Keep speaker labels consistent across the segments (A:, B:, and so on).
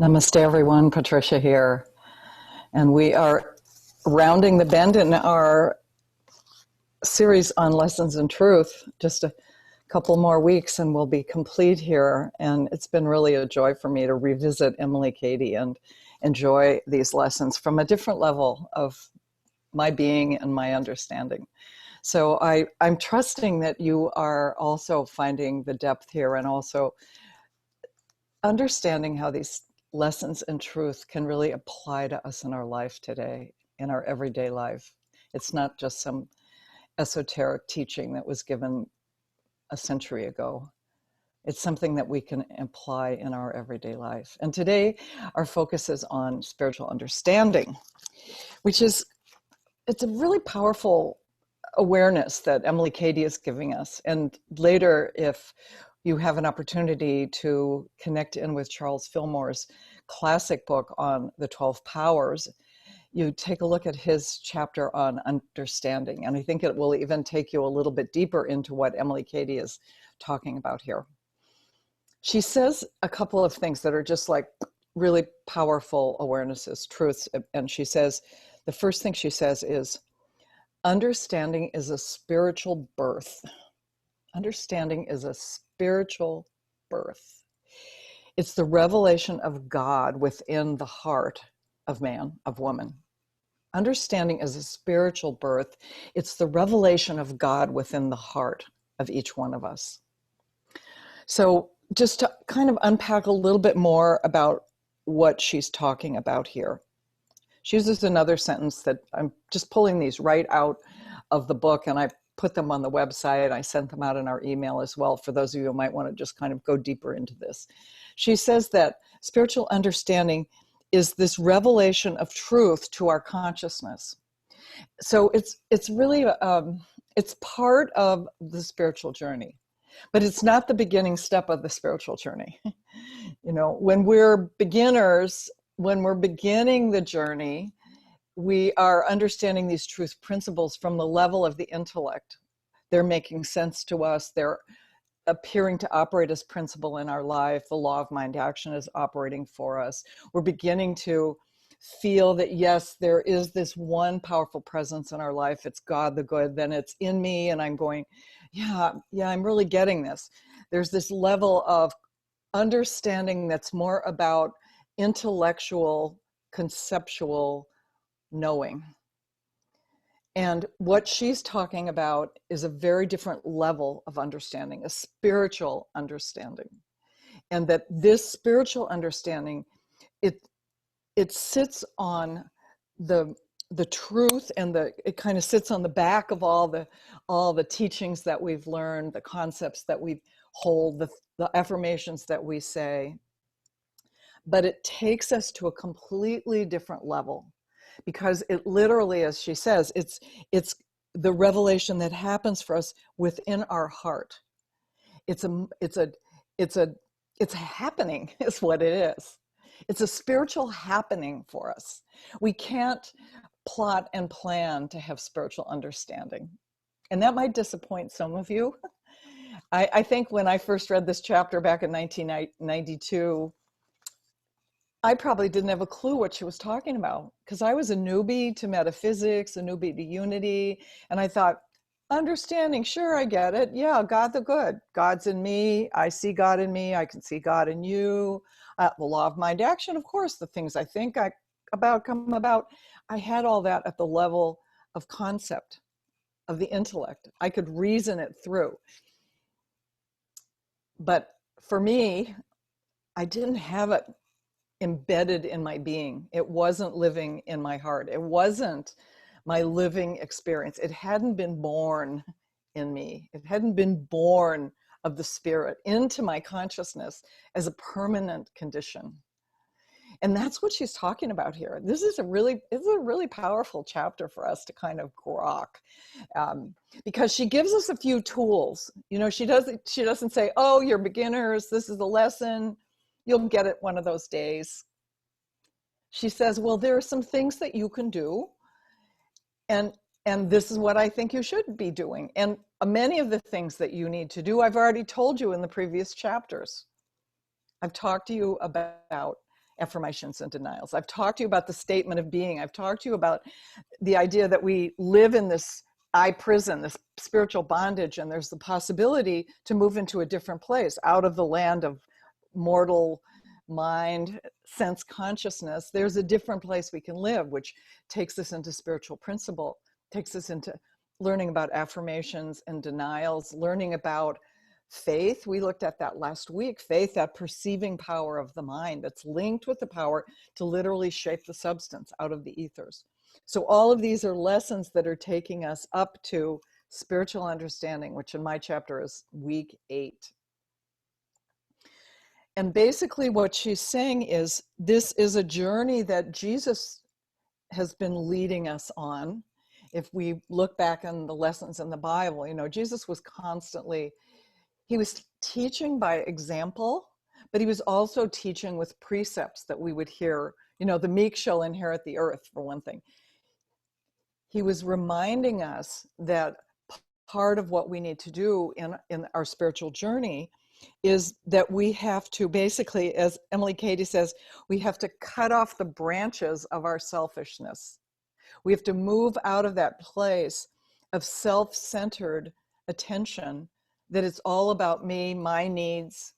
A: Namaste, everyone. Patricia here. And we are rounding the bend in our series on Lessons in Truth. Just a couple more weeks and we'll be complete here. And it's been really a joy for me to revisit Emilie Cady and enjoy these lessons from a different level of my being and my understanding. So I'm trusting that you are also finding the depth here and also understanding how these lessons in truth can really apply to us in our life today, in our everyday life. It's not just some esoteric teaching that was given a century ago. It's something that we can apply in our everyday life. And today, our focus is on spiritual understanding, which is, it's a really powerful awareness that Emilie Cady is giving us. And later, if you have an opportunity to connect in with Charles Fillmore's classic book on the 12 powers, you take a look at his chapter on understanding. And I think it will even take you a little bit deeper into what Emilie Cady is talking about here. She says a couple of things that are just like really powerful awarenesses, truths. And she says, the first thing she says is, understanding is a spiritual birth. Understanding is a spiritual birth. It's the revelation of God within the heart of man, of woman. Understanding is a spiritual birth. It's the revelation of God within the heart of each one of us. So just to kind of unpack a little bit more about what she's talking about here. She uses another sentence that I'm just pulling these right out of the book, and I put them on the website. I sent them out in our email as well for those of you who might want to just kind of go deeper into this. She says that spiritual understanding is this revelation of truth to our consciousness. So it's really, it's part of the spiritual journey, but it's not the beginning step of the spiritual journey. You know, when we're beginners, when we're beginning the journey, we are understanding these truth principles from the level of the intellect. They're making sense to us. They're appearing to operate as principle in our life. The law of mind action is operating for us. We're beginning to feel that, yes, there is this one powerful presence in our life. It's God the good. Then it's in me, and I'm going, yeah, I'm really getting this. There's this level of understanding that's more about intellectual, conceptual knowing. And what she's talking about is a very different level of understanding, a spiritual understanding. And that this spiritual understanding, it sits on the truth, and it kind of sits on the back of all the teachings that we've learned, the concepts that we hold, the affirmations that we say. But it takes us to a completely different level, because it literally, as she says, it's the revelation that happens for us within our heart. It's a happening is what it is. It's a spiritual happening for us. We can't plot and plan to have spiritual understanding. And that might disappoint some of you. I think when I first read this chapter back in 1992, I probably didn't have a clue what she was talking about, because I was a newbie to metaphysics, a newbie to unity. And I thought, understanding, sure, I get it. Yeah, God the good. God's in me. I see God in me. I can see God in you. The law of mind action, of course, the things I think about come about. I had all that at the level of concept, of the intellect. I could reason it through. But for me, I didn't have it embedded in my being. It wasn't living in my heart. It wasn't my living experience. It hadn't been born in me. It hadn't been born of the spirit into my consciousness as a permanent condition. And that's what she's talking about here. This is a really powerful chapter for us to kind of grok, because she gives us a few tools. You know, she doesn't say, oh, you're beginners, this is the lesson, you'll get it one of those days. She says, well, there are some things that you can do, and this is what I think you should be doing. And many of the things that you need to do, I've already told you in the previous chapters. I've talked to you about affirmations and denials. I've talked to you about the statement of being. I've talked to you about the idea that we live in this I prison, this spiritual bondage, and there's the possibility to move into a different place, out of the land of mortal mind, sense consciousness. There's a different place we can live, which takes us into spiritual principle, takes us into learning about affirmations and denials, learning about faith. We looked at that last week. Faith, that perceiving power of the mind that's linked with the power to literally shape the substance out of the ethers. So all of these are lessons that are taking us up to spiritual understanding, which in my chapter is week 8. And basically what she's saying is this is a journey that Jesus has been leading us on. If we look back on the lessons in the Bible, you know, Jesus was constantly, he was teaching by example, but he was also teaching with precepts that we would hear, you know, the meek shall inherit the earth, for one thing. He was reminding us that part of what we need to do in our spiritual journey is that we have to basically, as Emilie Cady says, we have to cut off the branches of our selfishness. We have to move out of that place of self-centered attention, that it's all about me, my needs,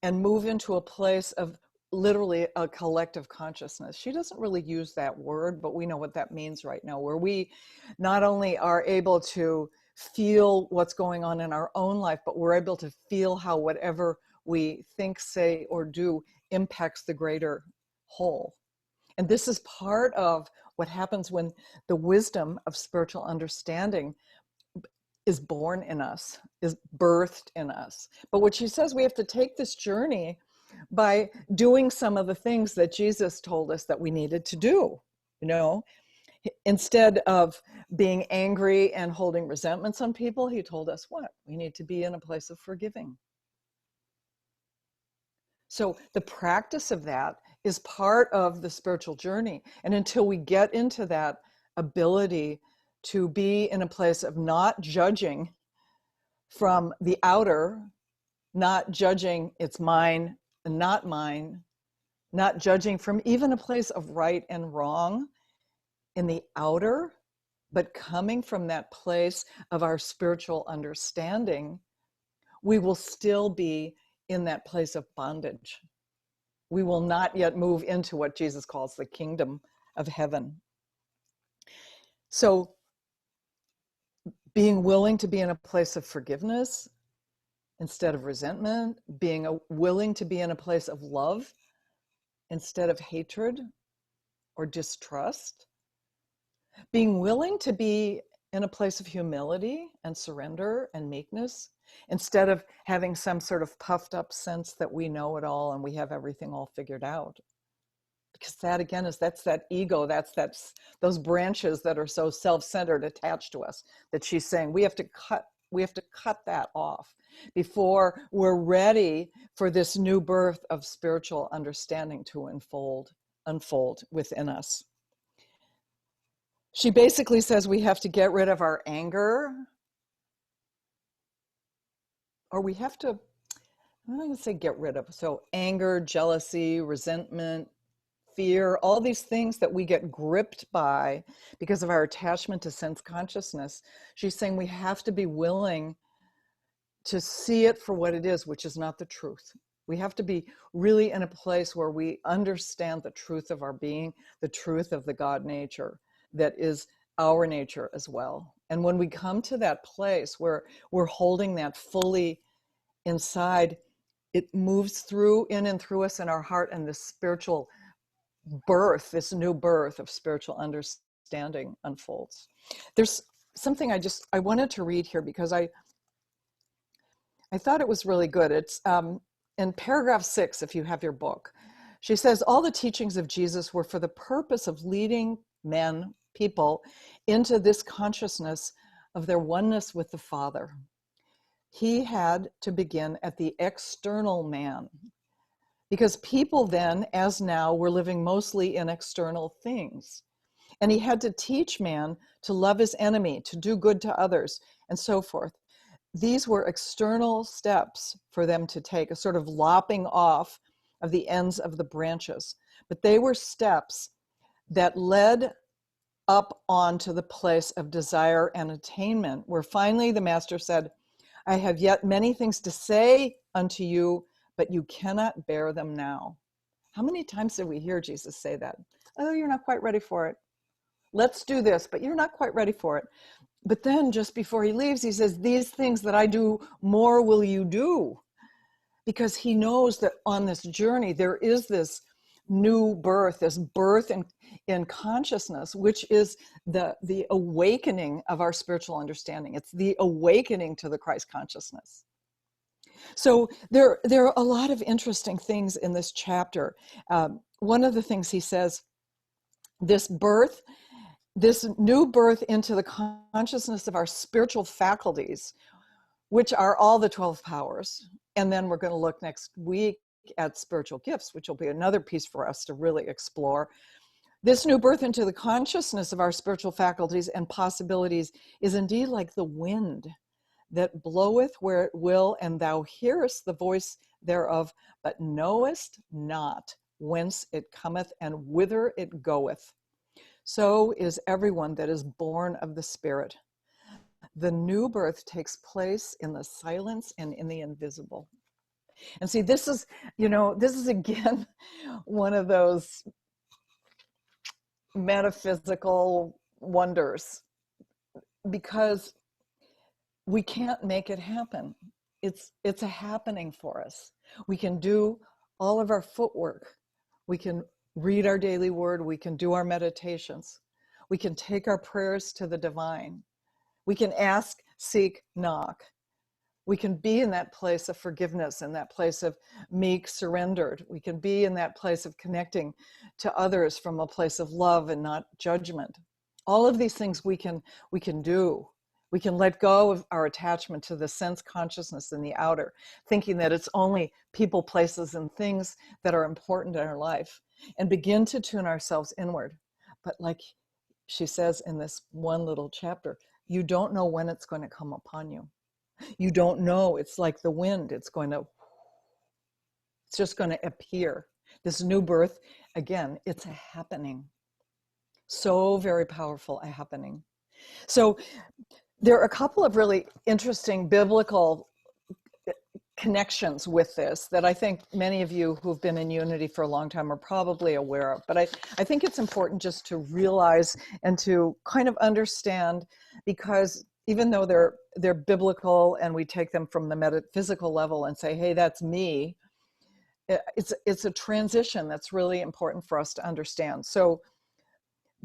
A: and move into a place of literally a collective consciousness. She doesn't really use that word, but we know what that means right now, where we not only are able to feel what's going on in our own life, but we're able to feel how whatever we think, say, or do impacts the greater whole. And this is part of what happens when the wisdom of spiritual understanding is born in us, is birthed in us. But what she says, we have to take this journey by doing some of the things that Jesus told us that we needed to do. You know, instead of being angry and holding resentments on people, he told us what? We need to be in a place of forgiving. So the practice of that is part of the spiritual journey. And until we get into that ability to be in a place of not judging from the outer, not judging it's mine and not mine, not judging from even a place of right and wrong in the outer, but coming from that place of our spiritual understanding, we will still be in that place of bondage. We will not yet move into what Jesus calls the kingdom of heaven. So being willing to be in a place of forgiveness instead of resentment, being willing to be in a place of love instead of hatred or distrust, being willing to be in a place of humility and surrender and meekness instead of having some sort of puffed up sense that we know it all and we have everything all figured out. Because that again is, that's that ego, that's those branches that are so self-centered attached to us, that she's saying we have to cut that off before we're ready for this new birth of spiritual understanding to unfold within us. She basically says we have to get rid of our anger, or we have to, I'm not going to say get rid of, so anger, jealousy, resentment, fear, all these things that we get gripped by because of our attachment to sense consciousness. She's saying we have to be willing to see it for what it is, which is not the truth. We have to be really in a place where we understand the truth of our being, the truth of the God nature that is our nature as well. And when we come to that place where we're holding that fully inside, it moves through, in and through us in our heart, and this spiritual birth, this new birth of spiritual understanding unfolds. There's something I wanted to read here because I thought it was really good. It's in paragraph 6, if you have your book. She says, all the teachings of Jesus were for the purpose of leading people into this consciousness of their oneness with the Father. He had to begin at the external man, because people then, as now, were living mostly in external things. And he had to teach man to love his enemy, to do good to others, and so forth. These were external steps for them to take, a sort of lopping off of the ends of the branches. But they were steps that led up onto the place of desire and attainment, where finally the master said, I have yet many things to say unto you, but you cannot bear them now. How many times did we hear Jesus say that? Oh, you're not quite ready for it. Let's do this, but you're not quite ready for it. But then just before he leaves, he says, these things that I do, more will you do. Because he knows that on this journey, there is this new birth, this birth in consciousness, which is the awakening of our spiritual understanding. It's the awakening to the Christ consciousness. So there are a lot of interesting things in this chapter. One of the things he says, this new birth into the consciousness of our spiritual faculties, which are all the 12 powers. And then we're going to look next week at spiritual gifts, which will be another piece for us to really explore. This new birth into the consciousness of our spiritual faculties and possibilities is indeed like the wind that bloweth where it will, and thou hearest the voice thereof, but knowest not whence it cometh and whither it goeth. So is everyone that is born of the Spirit. The new birth takes place in the silence and in the invisible. And see, this is again one of those metaphysical wonders, because we can't make it happen. It's a happening for us. We can do all of our footwork. We can read our daily word. We can do our meditations. We can take our prayers to the divine. We can ask, seek, knock. We can be in that place of forgiveness, in that place of meek, surrendered. We can be in that place of connecting to others from a place of love and not judgment. All of these things we can do. We can let go of our attachment to the sense consciousness in the outer, thinking that it's only people, places, and things that are important in our life, and begin to tune ourselves inward. But like she says in this one little chapter, you don't know when it's going to come upon you. You don't know. It's like the wind. It's just going to appear. This new birth, again, it's a happening. So very powerful, a happening. So there are a couple of really interesting biblical connections with this that I think many of you who've been in Unity for a long time are probably aware of. But I think it's important just to realize and to kind of understand, because even though they're biblical and we take them from the metaphysical level and say, hey, that's me, it's a transition that's really important for us to understand. So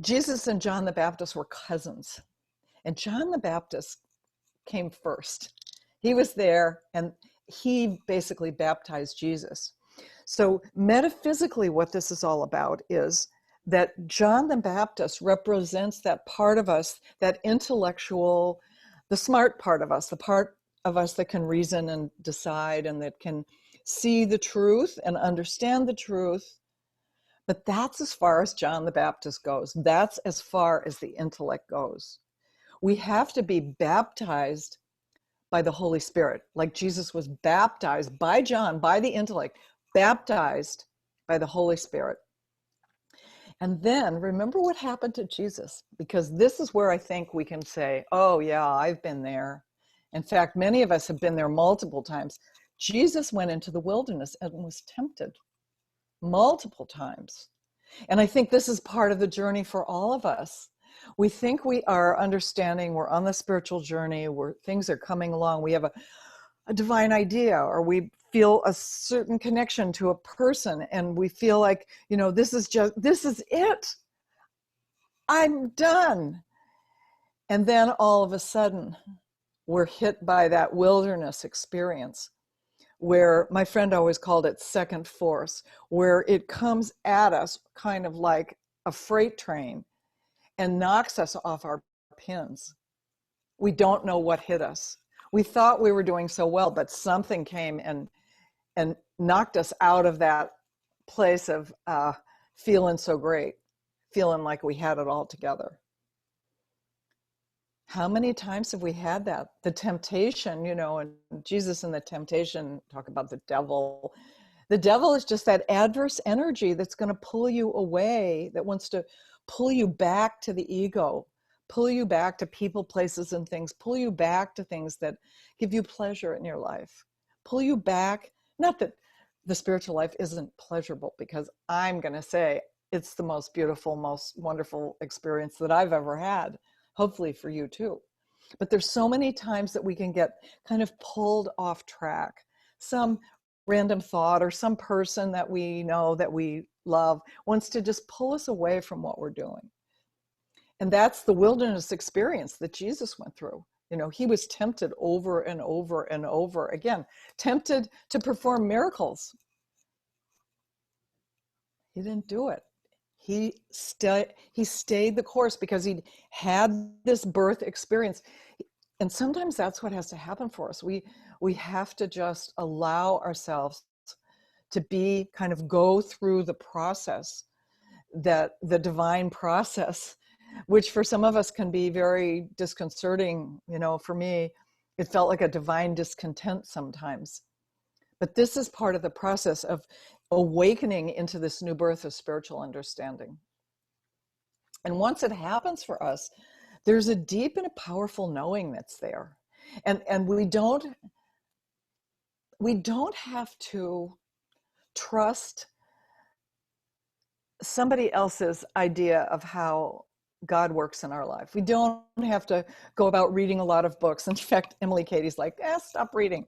A: Jesus and John the Baptist were cousins, and John the Baptist came first. He was there and he basically baptized Jesus. So metaphysically, what this is all about is that John the Baptist represents that part of us, that intellectual, the smart part of us, the part of us that can reason and decide and that can see the truth and understand the truth. But that's as far as John the Baptist goes. That's as far as the intellect goes. We have to be baptized by the Holy Spirit, like Jesus was baptized by John, by the intellect, baptized by the Holy Spirit. And then remember what happened to Jesus, because this is where I think we can say, oh yeah, I've been there. In fact, many of us have been there multiple times. Jesus went into the wilderness and was tempted multiple times. And I think this is part of the journey for all of us. We think we are understanding, we're on the spiritual journey, where things are coming along, we have a divine idea, or we feel a certain connection to a person, and we feel like, this is it. I'm done. And then all of a sudden, we're hit by that wilderness experience, where my friend always called it second force, where it comes at us kind of like a freight train and knocks us off our pins. We don't know what hit us. We thought we were doing so well, but something came and knocked us out of that place of feeling so great, feeling like we had it all together. How many times have we had that? The temptation, and Jesus and the temptation, talk about the devil. The devil is just that adverse energy that's going to pull you away, that wants to pull you back to the ego, pull you back to people, places, and things, pull you back to things that give you pleasure in your life, pull you back. Not that the spiritual life isn't pleasurable, because I'm going to say it's the most beautiful, most wonderful experience that I've ever had, hopefully for you too. But there's so many times that we can get kind of pulled off track. Some random thought or some person that we know, that we love, wants to just pull us away from what we're doing. And that's the wilderness experience that Jesus went through. You know, he was tempted over and over and over again, tempted to perform miracles. He didn't do it. He stayed the course because he'd had this birth experience. And sometimes that's what has to happen for us. We have to just allow ourselves to be, kind of go through the process, that the divine process, which for some of us can be very disconcerting. You know, for me, it felt like a divine discontent sometimes. But this is part of the process of awakening into this new birth of spiritual understanding. And once it happens for us, there's a deep and a powerful knowing that's there. And we don't have to trust somebody else's idea of how God works in our life. We don't have to go about reading a lot of books. In fact, Emilie Cady's like, stop reading.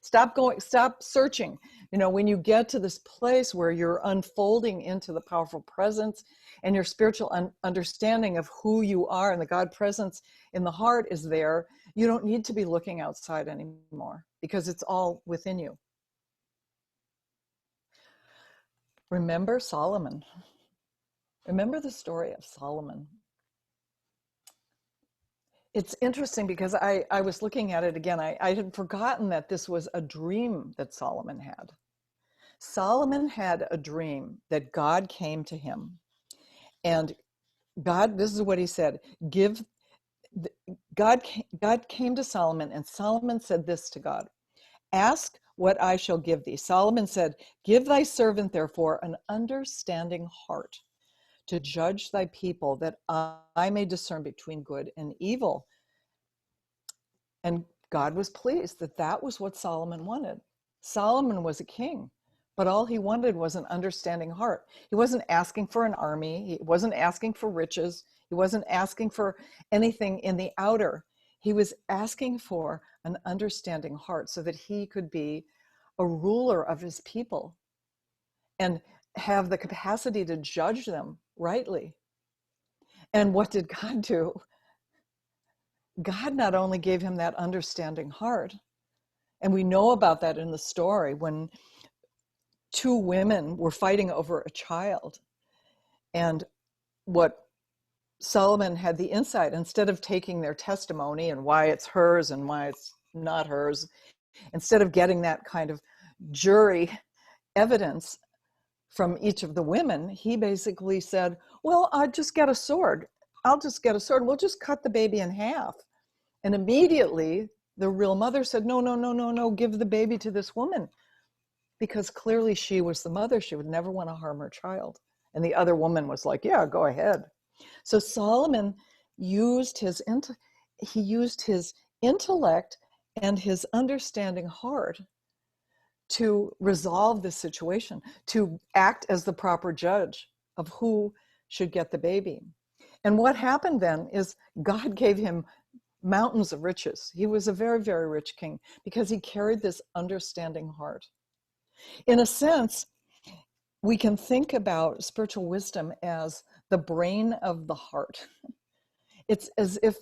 A: Stop searching. You know, when you get to this place where you're unfolding into the powerful presence and your spiritual understanding of who you are, and the God presence in the heart is there, you don't need to be looking outside anymore, because it's all within you. Remember Solomon. Remember the story of Solomon. It's interesting because I was looking at it again. I had forgotten that this was a dream that Solomon had. Solomon had a dream that God came to him, and God, this is what he said, God came to Solomon, and Solomon said this to God: ask what I shall give thee. Solomon said, give thy servant therefore an understanding heart to judge thy people, that I may discern between good and evil. And God was pleased that that was what Solomon wanted. Solomon was a king, but all he wanted was an understanding heart. He wasn't asking for an army. He wasn't asking for riches. He wasn't asking for anything in the outer. He was asking for an understanding heart so that he could be a ruler of his people and have the capacity to judge them rightly. And what did God do? God not only gave him that understanding heart, and we know about that in the story when two women were fighting over a child, and what Solomon had the insight, instead of taking their testimony and why it's hers and why it's not hers, instead of getting that kind of jury evidence from each of the women, he basically said, well, I'll just get a sword. We'll just cut the baby in half. And immediately the real mother said, no, give the baby to this woman. Because clearly she was the mother. She would never want to harm her child. And the other woman was like, yeah, go ahead. So Solomon used his intellect and his understanding heart to resolve this situation, to act as the proper judge of who should get the baby. And what happened then is God gave him mountains of riches. He was a very, very rich king because he carried this understanding heart. In a sense, we can think about spiritual wisdom as the brain of the heart. It's as if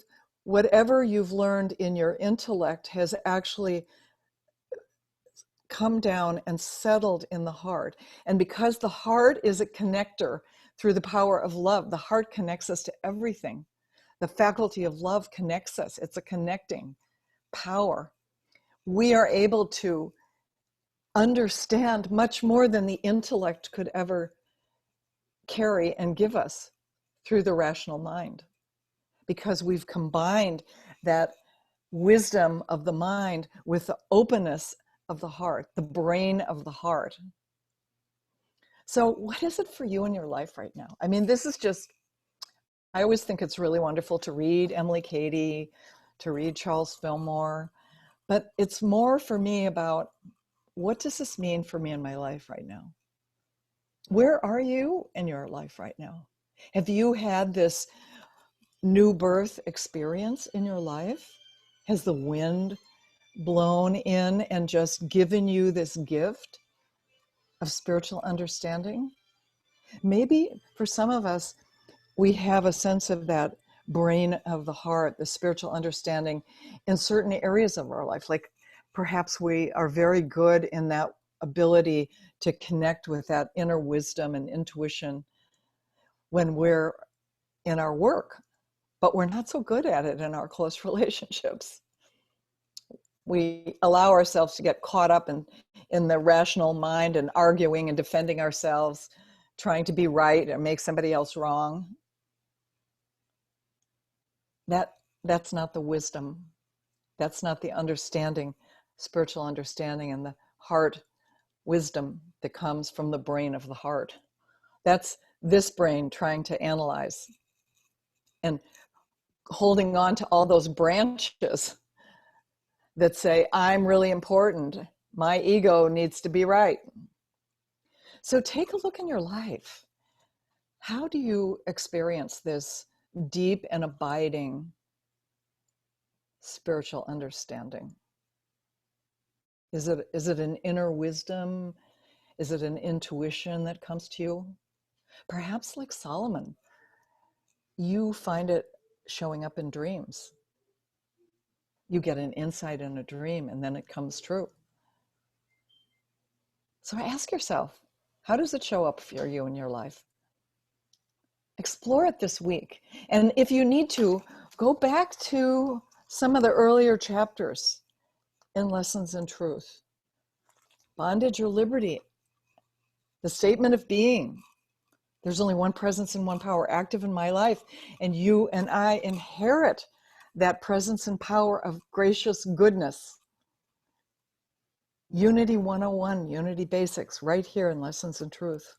A: whatever you've learned in your intellect has actually come down and settled in the heart. And because the heart is a connector through the power of love, the heart connects us to everything. The faculty of love connects us. It's a connecting power. We are able to understand much more than the intellect could ever carry and give us through the rational mind, because we've combined that wisdom of the mind with the openness of the heart, the brain of the heart. So what is it for you in your life right now? I mean, this is just, I always think it's really wonderful to read Emilie Cady, to read Charles Fillmore, but it's more for me about, what does this mean for me in my life right now? Where are you in your life right now? Have you had this new birth experience in your life? Has the wind blown in and just given you this gift of spiritual understanding? Maybe for some of us, we have a sense of that brain of the heart, the spiritual understanding in certain areas of our life. Like perhaps we are very good in that ability to connect with that inner wisdom and intuition when we're in our work, but we're not so good at it in our close relationships. We allow ourselves to get caught up in the rational mind and arguing and defending ourselves, trying to be right and make somebody else wrong. That's not the wisdom. That's not the understanding, spiritual understanding and the heart wisdom that comes from the brain of the heart. That's this brain trying to analyze and holding on to all those branches that say, I'm really important. My ego needs to be right. So take a look in your life. How do you experience this deep and abiding spiritual understanding? Is it an inner wisdom? Is it an intuition that comes to you? Perhaps like Solomon, you find it showing up in dreams. You get an insight in a dream and then it comes true. So ask yourself, how does it show up for you in your life? Explore it this week. And if you need to, go back to some of the earlier chapters in Lessons in Truth. Bondage or liberty, the statement of being. There's only one presence and one power active in my life, and you and I inherit that presence and power of gracious goodness. Unity 101, Unity Basics, right here in Lessons in Truth.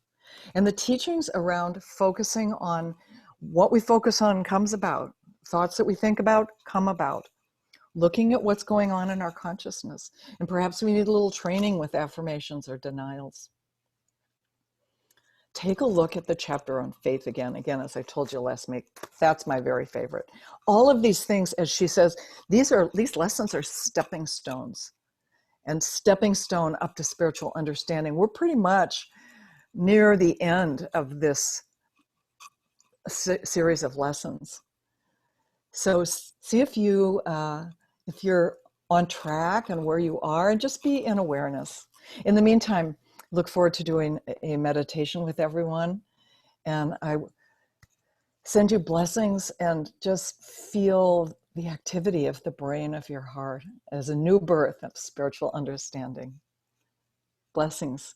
A: And the teachings around focusing on what we focus on comes about. Thoughts that we think about come about. Looking at what's going on in our consciousness. And perhaps we need a little training with affirmations or denials. Take a look at the chapter on faith again. Again, as I told you last week, that's my very favorite. All of these things, as she says, these lessons are stepping stones. And stepping stone up to spiritual understanding. We're pretty much near the end of this series of lessons. So see if you're on track and where you are, and just be in awareness. In the meantime, look forward to doing a meditation with everyone. And I send you blessings and just feel the activity of the brain of your heart as a new birth of spiritual understanding. Blessings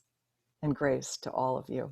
A: and grace to all of you.